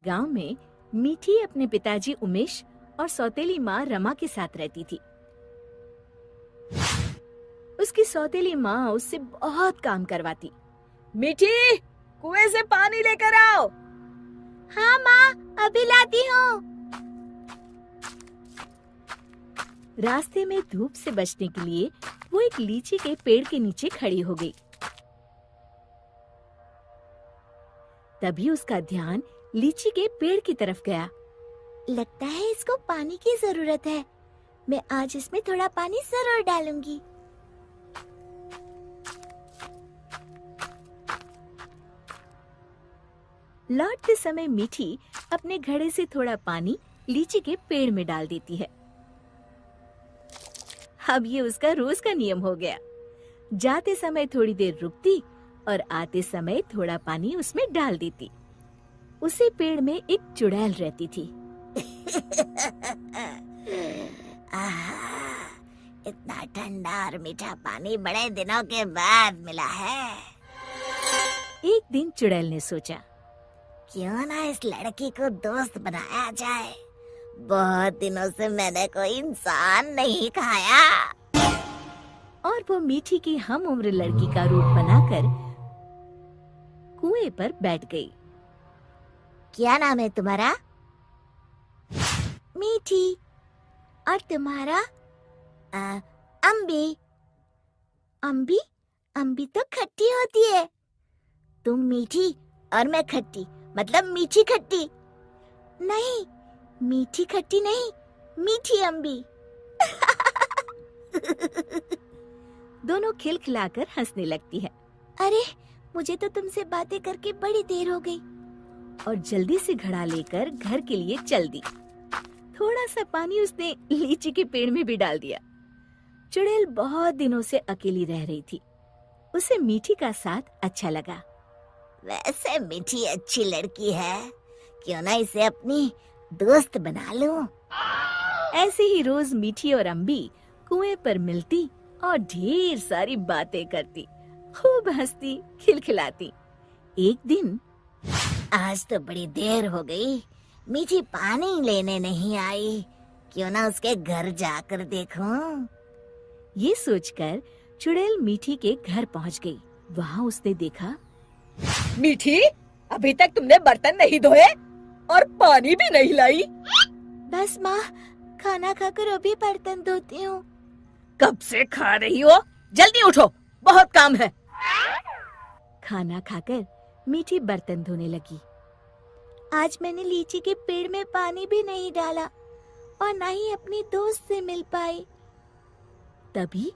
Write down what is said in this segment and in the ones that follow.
गांव में मीठी अपने पिताजी उमेश और सौतेली माँ रमा के साथ रहती थी। उसकी सौतेली माँ उससे बहुत काम करवाती। मीठी, कुएं से पानी लेकर आओ। हाँ माँ, अभी लाती हूँ। रास्ते में धूप से बचने के लिए वो एक लीची के पेड़ के नीचे खड़ी हो गई। तभी उसका ध्यान लीची के पेड़ की तरफ गया। लगता है इसको पानी की जरूरत है। मैं आज इसमें थोड़ा पानी जरूर डालूंगी। लौटते समय मीठी अपने घड़े से थोड़ा पानी लीची के पेड़ में डाल देती है। अब ये उसका रोज का नियम हो गया। जाते समय थोड़ी देर रुकती और आते समय थोड़ा पानी उसमें डाल देती। उसी पेड़ में एक चुड़ैल रहती थी। इतना ठंडा और मीठा पानी बड़े दिनों के बाद मिला है। एक दिन चुड़ैल ने सोचा, क्यों ना इस लड़की को दोस्त बनाया जाए। बहुत दिनों से मैंने कोई इंसान नहीं खाया। और वो मीठी की हम उम्र लड़की का रूप बनाकर कुएं पर बैठ गई। क्या नाम है तुम्हारा? मीठी। और तुम्हारा? अम्बी। अम्बी? अम्बी तो खट्टी होती है। तुम मीठी और मैं खट्टी, मतलब मीठी खट्टी। नहीं, मीठी खट्टी नहीं, मीठी अम्बी। दोनों खिलखिलाकर हंसने लगती है। अरे, मुझे तो तुमसे बातें करके बड़ी देर हो गई। और जल्दी से घड़ा लेकर घर के लिए चल दी। थोड़ा सा पानी उसने लीची के पेड़ में भी डाल दिया। चुड़ैल बहुत दिनों से अकेली रह रही थी। उसे मीठी का साथ अच्छा लगा। वैसे मीठी अच्छी लड़की है, क्यों ना इसे अपनी दोस्त बना लूं। ऐसे ही रोज मीठी और अम्बी कुएं पर मिलती और ढेर सारी बातें करती, खूब हंसती खिलखिलाती। एक दिन, आज तो बड़ी देर हो गई, मीठी पानी लेने नहीं आई। क्यों ना उसके घर जाकर देखूं। ये सोचकर चुड़ैल मीठी के घर पहुंच गई। वहाँ उसने देखा, मीठी, अभी तक तुमने बर्तन नहीं धोए और पानी भी नहीं लाई। बस माँ, खाना खाकर अभी बर्तन धोती हूँ। कब से खा रही हो? जल्दी उठो, बहुत काम है। खाना खाकर मीठी बर्तन धोने लगी। आज मैंने लीची के पेड़ में पानी भी नहीं डाला और न ही अपनी दोस्त से मिल पाई। तभी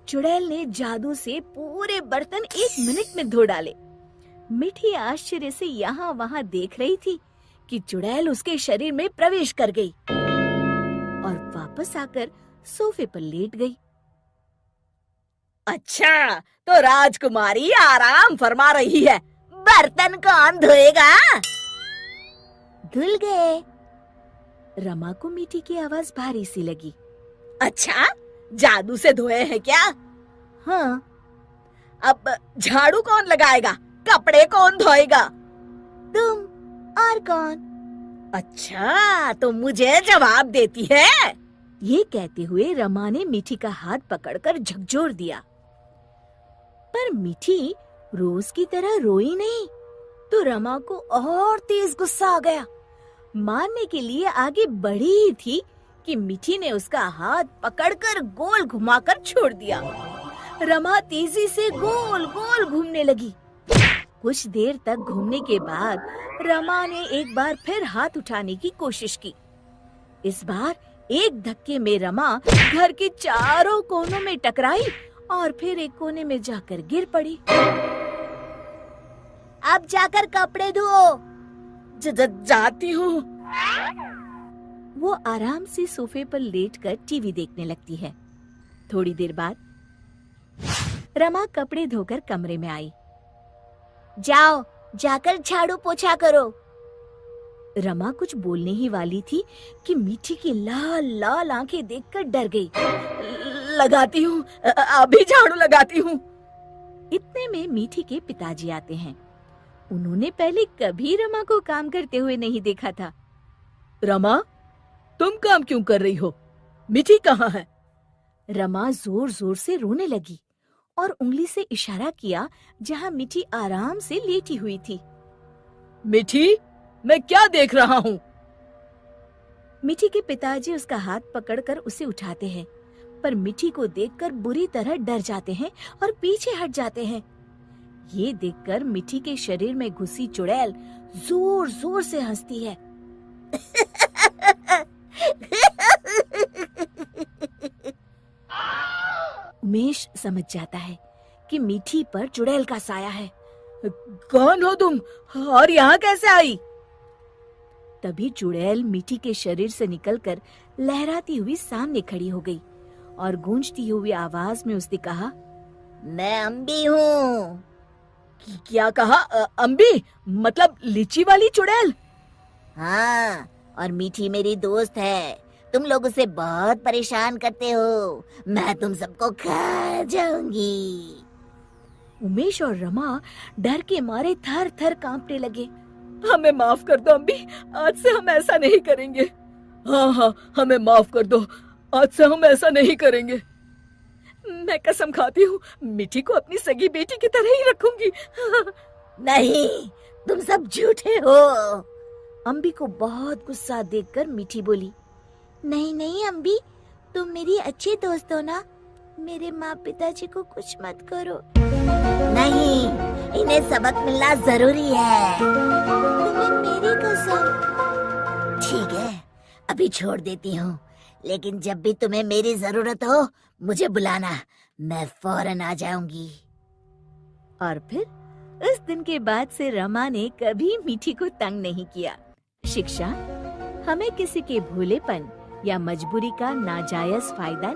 चुड़ैल ने जादू से पूरे बर्तन 1 मिनट में धो डाले। मीठी आश्चर्य से यहाँ वहाँ देख रही थी कि चुड़ैल उसके शरीर में प्रवेश कर गई और वापस आकर सोफे पर लेट गई। अच्छा, तो राजकुमारी आराम फरमा रही है। बर्तन कौन धोएगा? धुल गए। रमा को मीठी की आवाज भारी सी लगी। अच्छा, जादू से धोए हैं क्या? हाँ। अब झाड़ू कौन लगाएगा? कपड़े कौन धोएगा? तुम। और कौन? अच्छा, तो मुझे जवाब देती है। ये कहते हुए रमा ने मीठी का हाथ पकड़कर झकझोर दिया। पर मीठी रोज की तरह रोई नहीं, तो रमा को और तेज गुस्सा आ गया। मारने के लिए आगे बढ़ी ही थी कि मीठी ने उसका हाथ पकड़कर गोल घुमाकर छोड़ दिया। रमा तेजी से गोल गोल घूमने लगी। कुछ देर तक घूमने के बाद रमा ने एक बार फिर हाथ उठाने की कोशिश की। इस बार एक धक्के में रमा घर के चारों कोनों में टकराई और फिर एक कोने में जाकर गिर पड़ी। अब जाकर कपड़े धो। जाती हूँ। वो आराम से सोफे पर लेटकर टीवी देखने लगती है। थोड़ी देर बाद रमा कपड़े धोकर कमरे में आई। जाओ, जाकर झाड़ू पोछा करो। रमा कुछ बोलने ही वाली थी कि मीठी की लाल लाल आंखें देखकर डर गई। लगाती हूँ, अभी झाड़ू लगाती हूँ। इतने में मीठी के पिताजी आते हैं। उन्होंने पहले कभी रमा को काम करते हुए नहीं देखा था। रमा, तुम काम क्यों कर रही हो? मीठी कहाँ है? रमा जोर जोर से रोने लगी और उंगली से इशारा किया जहाँ मीठी आराम से लेटी हुई थी। मीठी, मैं क्या देख रहा हूँ? मीठी के पिताजी उसका हाथ पकड़कर उसे उठाते हैं, पर मीठी को देखकर बुरी तरह डर जाते हैं और पीछे हट जाते हैं। ये देखकर मीठी के शरीर में घुसी चुड़ैल जोर जोर से हंसती है। उमेश समझ जाता है कि मीठी पर चुड़ैल का साया है। कौन हो तुम और यहाँ कैसे आई? तभी चुड़ैल मीठी के शरीर से निकलकर लहराती हुई सामने खड़ी हो गई और गूंजती हुई आवाज में उसने कहा, मैं अम्बी हूँ। क्या कहा? अम्बी मतलब लीची वाली चुड़ैल? हाँ, और मीठी मेरी दोस्त है। तुम लोग उसे बहुत परेशान करते हो। मैं तुम सबको खा जाऊंगी। उमेश और रमा डर के मारे थर थर कांपने लगे। हमें माफ कर दो अम्बी, आज से हम ऐसा नहीं करेंगे। हाँ हाँ, हमें माफ कर दो, आज से हम ऐसा नहीं करेंगे। मैं कसम खाती हूँ, मीठी को अपनी सगी बेटी की तरह ही रखूंगी। नहीं, तुम सब झूठे हो। अम्बी को बहुत गुस्सा देखकर मीठी बोली, नहीं नहीं अम्बी, तुम मेरी अच्छी दोस्त हो ना। मेरे माँ पिताजी को कुछ मत करो। नहीं, इन्हें सबक मिलना जरूरी है। तुम्हें मेरी कसम। ठीक है, अभी छोड़ देती हूँ, लेकिन जब भी तुम्हें मेरी जरूरत हो मुझे बुलाना, मैं फौरन आ जाऊंगी। और फिर उस दिन के बाद से रमा ने कभी मीठी को तंग नहीं किया। शिक्षा: हमें किसी के भोलेपन या मजबूरी का नाजायज फायदा